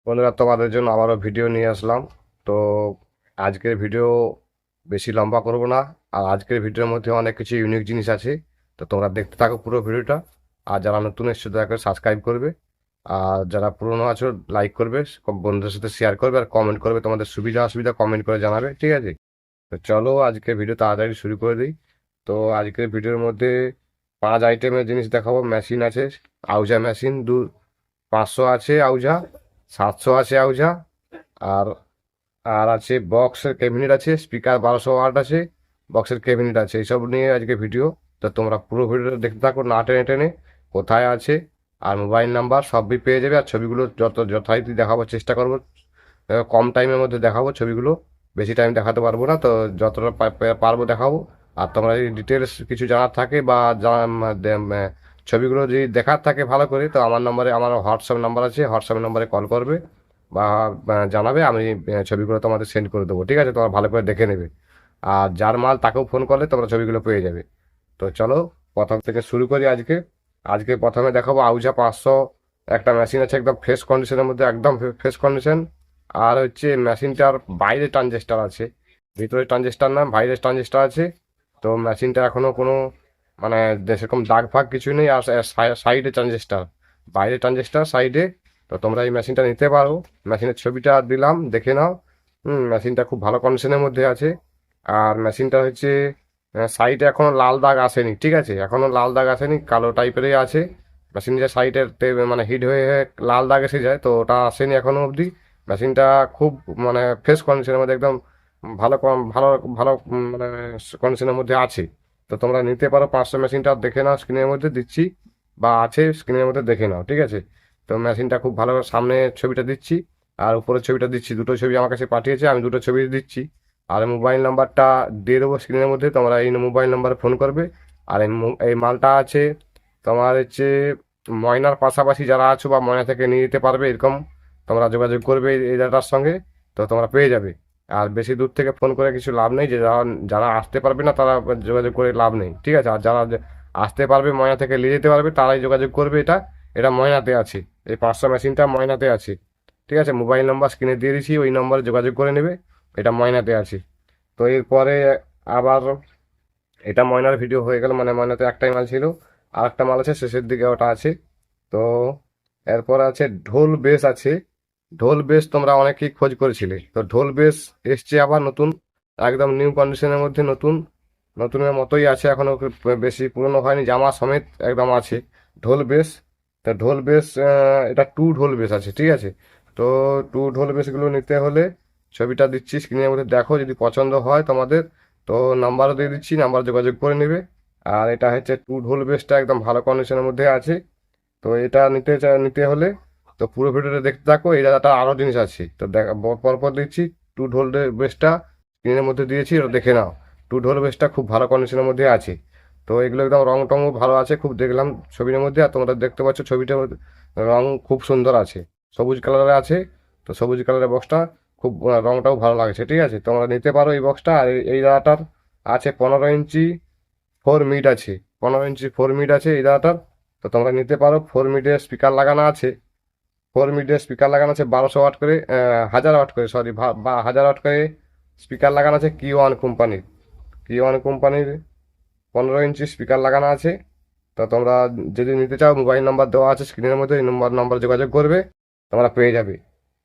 বন্ধুরা, তোমাদের জন্য আবারও ভিডিও নিয়ে আসলাম। তো আজকের ভিডিও বেশি লম্বা করব না। আর আজকের ভিডিওর মধ্যে অনেক কিছু ইউনিক জিনিস আছে। তো তোমরা দেখতে থাকো পুরো ভিডিওটা। আর যারা নতুন এসছো দয়া করে সাবস্ক্রাইব করবে। আর যারা পুরনো আছো লাইক করবে, সব বন্ধুদের সাথে শেয়ার করবে আর কমেন্ট করবে। তোমাদের সুবিধা অসুবিধা কমেন্ট করে জানাবে, ঠিক আছে? তো চলো আজকের ভিডিও তাড়াতাড়ি শুরু করে দিই। তো আজকের ভিডিওর মধ্যে 5 আইটেমের জিনিস দেখাবো। মেশিন আছে, আউজা মেশিন 500 আছে আউজা, 700 আছে আউজা। আর আর আছে বক্সের ক্যাবিনেট আছে, স্পিকার 1200 ওয়াট আছে, বক্সের ক্যাবিনেট আছে। এইসব নিয়ে আজকে ভিডিও। তো তোমরা পুরো ভিডিওটা দেখতে থাকো, না টেনে টেনে। কোথায় আছে আর মোবাইল নাম্বার সবই পেয়ে যাবে। আর ছবিগুলো যথারীতি দেখাবার চেষ্টা করবো। কম টাইমের মধ্যে দেখাবো ছবিগুলো, বেশি টাইম দেখাতে পারবো না। তো যতটা পারবো দেখাবো। আর তোমরা যদি ডিটেলস কিছু জানার থাকে বা ছবিগুলো যদি দেখার থাকে ভালো করে, তো আমার হোয়াটসঅ্যাপ নাম্বার আছে, হোয়াটসঅ্যাপ নাম্বারে কল করবে বা জানাবে। আমি ছবিগুলো তোমাদের সেন্ড করে দেবো, ঠিক আছে? তোমরা ভালো করে দেখে নেবে। আর যার মাল তাকেও ফোন করলে তোমরা ছবিগুলো পেয়ে যাবে। তো চলো প্রথম থেকে শুরু করি আজকে। আজকে প্রথমে দেখাবো আউজা 500। একটা মেশিন আছে একদম ফ্রেশ কন্ডিশনের মধ্যে, একদম ফ্রেশ কন্ডিশন। আর হচ্ছে মেশিনটার বাইরে ট্রানজিস্টার আছে, ভিতরে ট্রানজিস্টার না, বাইরে ট্রানজিস্টার আছে। তো মেশিনটা এখনো কোনো মানে সেরকম দাগ ফাগ কিছু নেই। আর সাইডে ট্রানজিস্টার, বাইরে ট্রানজিস্টার সাইডে। তো তোমরা এই মেশিনটা নিতে পারো। মেশিনের ছবিটা দিলাম, দেখে নাও। মেশিনটা খুব ভালো কন্ডিশনের মধ্যে আছে। আর মেশিনটা হচ্ছে সাইডে এখনো লাল দাগ আসেনি, ঠিক আছে? এখনো লাল দাগ আসেনি, কালো টাইপেরই আছে। মেশিনটা সাইডের মানে হিট হয়ে হয়ে লাল দাগ এসে যায়, তো ওটা আসেনি এখনো অবধি। মেশিনটা খুব মানে ফ্রেশ কন্ডিশনের মধ্যে, একদম ভালো ভালো ভালো মানে কন্ডিশনের মধ্যে আছে। তো তোমরা নিতে পারো। 500 মেশিনটা দেখে নাও, স্ক্রিনের মধ্যে দিচ্ছি বা আছে, স্ক্রিনের মধ্যে দেখে নাও, ঠিক আছে? তো মেশিনটা খুব ভালো, সামনে ছবিটা দিচ্ছি আর উপরের ছবিটা দিচ্ছি। দুটো ছবি আমার কাছে পাঠিয়েছে, আমি দুটো ছবি দিচ্ছি। আর মোবাইল নাম্বারটা দিয়ে দেবো স্ক্রিনের মধ্যে, তোমরা এই মোবাইল নাম্বারে ফোন করবে। আর এই মালটা আছে তোমার হচ্ছে ময়নার পাশাপাশি যারা আছো বা ময়না থেকে নিয়ে যেতে পারবে, এরকম তোমরা যোগাযোগ করবে এই দাদার সঙ্গে। তো তোমরা পেয়ে যাবে। আর বেশি দূর থেকে ফোন করে কিছু লাভ নেই, যে যারা যারা আসতে পারবে না তারা যোগাযোগ করে লাভ নেই, ঠিক আছে? আর যারা আসতে পারবে, ময়না থেকে নিয়ে যেতে পারবে, তারাই যোগাযোগ করবে। এটা এটা ময়নাতে আছে, এই 500 মেশিনটা ময়নাতে আছে, ঠিক আছে? মোবাইল নাম্বার স্ক্রিনে দিয়ে দিচ্ছি, ওই নম্বরে যোগাযোগ করে নেবে। এটা ময়নাতে আছে। তো এরপরে আবার এটা ময়নার ভিডিও হয়ে গেল, মানে ময়নাতে একটাই মাল ছিল। আর একটা মাল আছে শেষের দিকে, ওটা আছে। তো এরপর আছে ঢোল বেস আছে। ঢোল বেস তোমরা অনেকেই খোঁজ করেছিলে, তো ঢোল বেস এসছে আবার নতুন, একদম নিউ কন্ডিশনের মধ্যে, নতুন নতুনের মতোই আছে, এখনো বেশি পুরনো হয়নি, জামা সমেত একদম আছে ঢোল বেস। তা ঢোল বেস, এটা ঢোল বেস আছে, ঠিক আছে? তো ঢোল বেসগুলো নিতে হলে ছবিটা দিচ্ছি স্ক্রিনের মধ্যে, দেখো যদি পছন্দ হয় তোমাদের। তো নাম্বারও দিয়ে দিচ্ছি, নাম্বার যোগাযোগ করে নেবে। আর এটা হচ্ছে ঢোল বেসটা একদম ভালো কন্ডিশনের মধ্যে আছে। তো এটা নিতে হলে তো পুরো ভিডিওটা দেখতে থাকো। এই জায়গাটা আরও জিনিস আছে, তো পরপর দিচ্ছি। ঢোল বেসটা স্ক্রিনের মধ্যে দিয়েছি, ওটা দেখে নাও। ঢোল বেসটা খুব ভালো কন্ডিশনের মধ্যে আছে। তো এগুলো একদম রং টংও ভালো আছে, খুব দেখলাম ছবির মধ্যে। আর তোমরা দেখতে পাচ্ছ ছবিটার মধ্যে রং খুব সুন্দর আছে, সবুজ কালারে আছে। তো সবুজ কালারের বক্সটা খুব রংটাও ভালো লাগছে, ঠিক আছে? তোমরা নিতে পারো এই বক্সটা। আর এই দাদাটার আছে 15 ইঞ্চি 4 মিড আছে, 15 ইঞ্চি 4 মিড আছে এই দাদাটার। তো তোমরা নিতে পারো। 4 মিডের স্পিকার লাগানো আছে, 4 মিডের স্পিকার লাগানো আছে 1200 ওয়াট করে, 1000 ওয়াট করে, সরি, বা 1000 ওয়াট করে স্পিকার লাগানো আছে। কি ওয়ান কোম্পানির 15 ইঞ্চি স্পিকার লাগানো আছে। তো তোমরা যদি নিতে চাও, মোবাইল নাম্বার দেওয়া আছে স্ক্রিনের মধ্যে, এই নাম্বার যোগাযোগ করবে, তোমরা পেয়ে যাবে।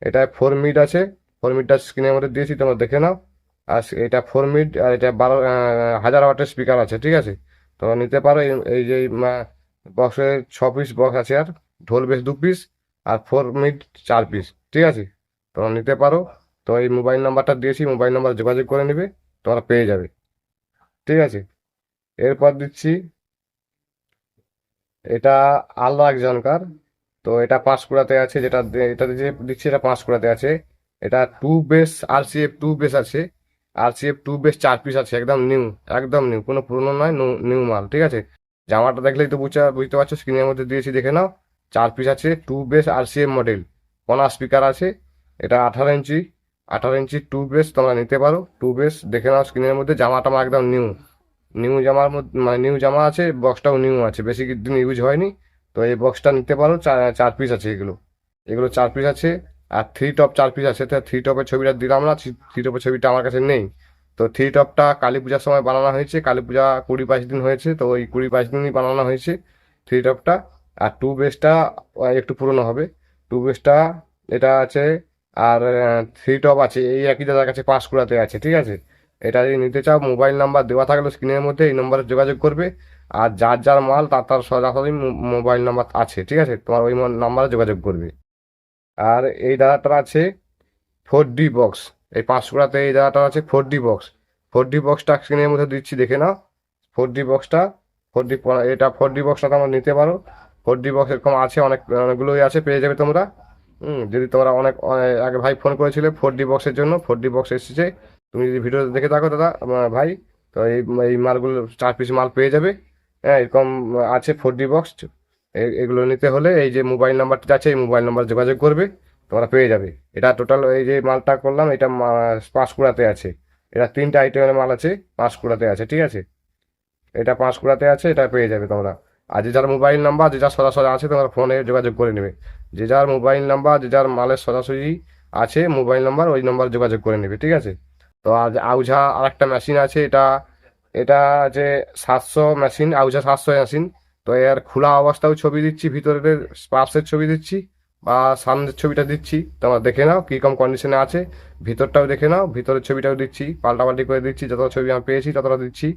এটা 4 মিড আছে, 4 মিডটা স্ক্রিনের মধ্যে দিয়েছি, তোমরা দেখে নাও। আর এটা 4 মিড, আর এটা 1000 ওয়াটের স্পিকার আছে, ঠিক আছে? তোমরা নিতে পারো। এই যে বক্সে 6 পিস বক্স আছে, আর ঢোল বেশ 2 পিস, আর 4 মিড 4 পিস, ঠিক আছে? তোমরা নিতে পারো। তো এই মোবাইল নাম্বারটা দিয়েছি, মোবাইল নাম্বার যোগাযোগ করে নেবে, তোমরা পেয়ে যাবে, ঠিক আছে? এরপর দিচ্ছি এটা আরো একজনকার। তো এটা পাঁশকুড়াতে আছে, এটা যে দিচ্ছি এটা পাঁশকুড়াতে আছে। এটা 2 বেস RCF 2 বেস আছে, RCF 2 বেস 4 পিস আছে, একদম নিউ, একদম নিউ, কোনো পুরনো নয়, নিউ মাল, ঠিক আছে? জামাটা দেখলেই তো বুঝতে পারছো, স্ক্রিনের মধ্যে দিয়েছি, দেখে নাও। 4 পিস আছে, 2 বেস RCF মডেল, কোনা স্পিকার আছে। এটা 18 ইঞ্চি, 18 ইঞ্চি 2 বেস, তোমরা নিতে পারো। 2 বেস দেখে নাও স্ক্রিনের মধ্যে, জামাটা আমার একদম নিউ, নিউ জামার মধ্যে, মানে নিউ জামা আছে, বক্সটাও নিউ আছে, বেশি দিন ইউজ হয়নি। তো এই বক্সটা নিতে পারো। 4 পিস আছে এগুলো, 4 পিস আছে। আর থ্রি টপ 4 পিস আছে, তো থ্রি টপের ছবিটা দিলাম না, থ্রি টপের ছবিটা আমার কাছে নেই। তো থ্রি টপটা কালী পূজার সময় বানানো হয়েছে, কালী পূজা 20-22 দিন হয়েছে, তো ওই 20-22 দিনই বানানো হয়েছে থ্রি টপটা। আর টু বেসটা একটু পুরনো হবে। টু বেসটা এটা আছে। আর থ্রি টপ আছে এই একই দাদার কাছে, পাঁশকুড়াতে আছে, ঠিক আছে। এটা যদি নিতে চাও, মোবাইল নাম্বার দেওয়া থাকলো স্ক্রিনের মধ্যে, এই নম্বরে যোগাযোগ করবে। আর যার যার মাল তার তার সরাসরি মোবাইল নাম্বার আছে, ঠিক আছে, তোমার ওই নাম্বারে যোগাযোগ করবে। আর এই দাদাটার আছে 4D বক্স। এই 500টাতে এই দাদাটার আছে 4D বক্স। 4D বক্সটা স্ক্রিনের মধ্যে দিচ্ছি, দেখে নাও। 4D বক্সটা, 4D, এটা 4D বক্সটা তোমরা নিতে পারো। 4D বক্স এরকম আছে, অনেকগুলোই আছে, পেয়ে যাবে তোমরা। যদি তোমরা আগে ভাই ফোন করেছিলে 4D বক্সের জন্য, 4D বক্স এসেছে। তুমি যদি ভিডিও দেখে থাকো দাদা, ভাই, তো এই মালগুলো 4 পিস মাল পেয়ে যাবে। হ্যাঁ, এরকম আছে 4D বক্স। এগুলো নিতে হলে এই যে মোবাইল নাম্বারটা আছে, এই মোবাইল নাম্বার যোগাযোগ করবে, তোমরা পেয়ে যাবে। এটা টোটাল এই যে মালটা করলাম, এটা পাঁশকুড়াতে আছে। এটা 3টা আইটেমের মাল আছে, পাঁশকুড়াতে আছে, ঠিক আছে। এটা পাঁশকুড়াতে আছে, এটা পেয়ে যাবে তোমরা। আর যে যার মোবাইল নাম্বার যে যার সরাসরি আছে, তোমরা ফোনে যোগাযোগ করে নেবে। যে যার মোবাইল নাম্বার যে যার মালের সরাসরি আছে মোবাইল নাম্বার, ওই নাম্বার যোগাযোগ করে নেবে, ঠিক আছে। তো আজ আউঝা আর একটা মেশিন আছে, এটা এটা যে 700 মেশিন, আউঝা 700 মেশিন। তো এর খোলা অবস্থাও ছবি দিচ্ছি, ভিতরের স্পার্সের ছবি দিচ্ছি, বা সামনের ছবিটা দিচ্ছি, তোমরা দেখে নাও কীরকম কন্ডিশনে আছে। ভিতরটাও দেখে নাও, ভিতরের ছবিটাও দিচ্ছি, পাল্টাপাল্টি করে দিচ্ছি, যতটা ছবি আমি পেয়েছি ততটা দিচ্ছি।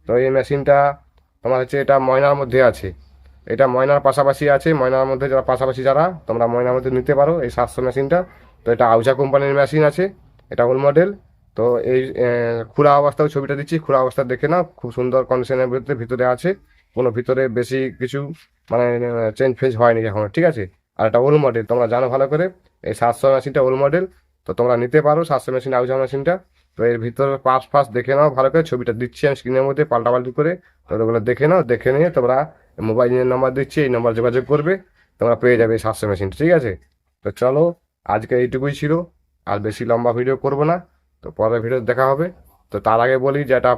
তো এই মেশিনটা তোমার হচ্ছে, এটা ময়নার মধ্যে আছে। এটা ময়নার পাশাপাশি আছে, ময়নার মধ্যে যারা পাশাপাশি যারা, তোমরা ময়নার মধ্যে নিতে পারো এই 700 মেশিনটা। তো এটা আউজা কোম্পানির মেশিন আছে, এটা ওল্ড মডেল। তো এই খোলা অবস্থাও ছবিটা দিচ্ছি, খোলা অবস্থা দেখে নাও, খুব সুন্দর কন্ডিশনের ভিতরে ভিতরে আছে। কোনো ভিতরে বেশি কিছু মানে চেঞ্জ ফেঞ্জ হয়নি এখনো, ঠিক আছে। আর এটা ওল্ড মডেল, তোমরা জানো ভালো করে, এই 700 মেশিনটা ওল্ড মডেল। তো তোমরা নিতে পারো 700 মেশিন, আউজা মেশিনটা। তো এর ভিতরে পার্টস ফার্স্ট দেখে নাও ভালো করে, ছবিটা দিচ্ছি আমি স্ক্রিনের মধ্যে পাল্টাপাল্টি করে। তো ওগুলো দেখে নাও, দেখে নিয়ে তোমরা মোবাইলের নাম্বার দিচ্ছি, এই নাম্বার যোগাযোগ করবে, তোমরা পেয়ে যাবে এই 700 মেশিনটা, ঠিক আছে। তো চলো, আজকে এইটুকুই ছিল, আর বেশি লম্বা ভিডিও করব না। তো পরের ভিডিও দেখা হবে। তো তার আগে বলি, যেটা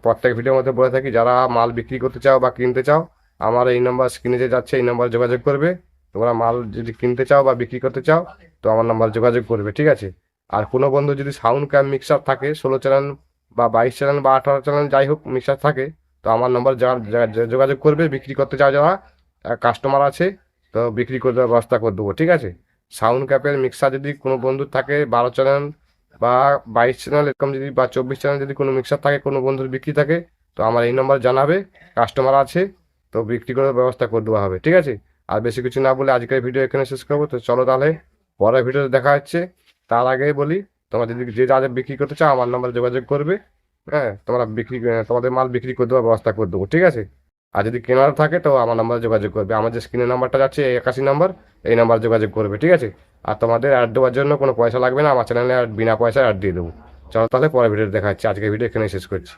প্রত্যেক ভিডিওর মধ্যে বলে থাকি, যারা মাল বিক্রি করতে চাও বা কিনতে চাও, আমার এই নাম্বার স্ক্রিনে যে যাচ্ছে এই নাম্বার যোগাযোগ করবে। তোমরা মাল যদি কিনতে চাও বা বিক্রি করতে চাও, তো আমার নাম্বার যোগাযোগ করবে, ঠিক আছে। আর কোনো বন্ধু যদি সাউন্ড ক্যাম মিক্সার থাকে, 16 চ্যানেল বা 22 চ্যানেল বা 18 চ্যানেল যাই হোক মিক্সার থাকে, তো আমার নাম্বার যোগাযোগ করবে। বিক্রি করতে চাও যারা কাস্টমার আছে, তো বিক্রি করে দেওয়ার ব্যবস্থা করে দেবো, ঠিক আছে। সাউন্ড ক্যাপের মিক্সার যদি কোনো বন্ধুর থাকে, 12 চ্যানেল বা 22 চ্যানেল এরকম যদি, বা 24 চ্যানেল যদি কোনো মিক্সার থাকে, কোনো বন্ধুর বিক্রি থাকে, তো আমার এই নাম্বার জানাবে, কাস্টমার আছে, তো বিক্রি করার ব্যবস্থা করে দেওয়া হবে, ঠিক আছে। আর বেশি কিছু না বলে আজকের ভিডিও এখানে শেষ করবো। তো চলো তাহলে, পরের ভিডিওতে দেখা হচ্ছে। তার আগে বলি, তোমরা যদি যে যাদের বিক্রি করতে চাও, আমার নাম্বারে যোগাযোগ করবে। হ্যাঁ, তোমাদের মাল বিক্রি করে দেওয়ার ব্যবস্থা করে দেবো, ঠিক আছে। আর যদি কেনার থাকে, তো আমার নাম্বারে যোগাযোগ করবে। আমার যে স্ক্রিনের নাম্বারটা যাচ্ছে, এই 81 নম্বর, এই নাম্বার যোগাযোগ করবে, ঠিক আছে। আর তোমাদের অ্যাড দেওয়ার জন্য কোনো পয়সা লাগবে না, আমার চ্যানেলে বিনা পয়সায় অ্যাড দিয়ে দেবো। চলো তাহলে, পরের ভিডিও দেখা হচ্ছে। আজকের ভিডিও এখানে শেষ করছি।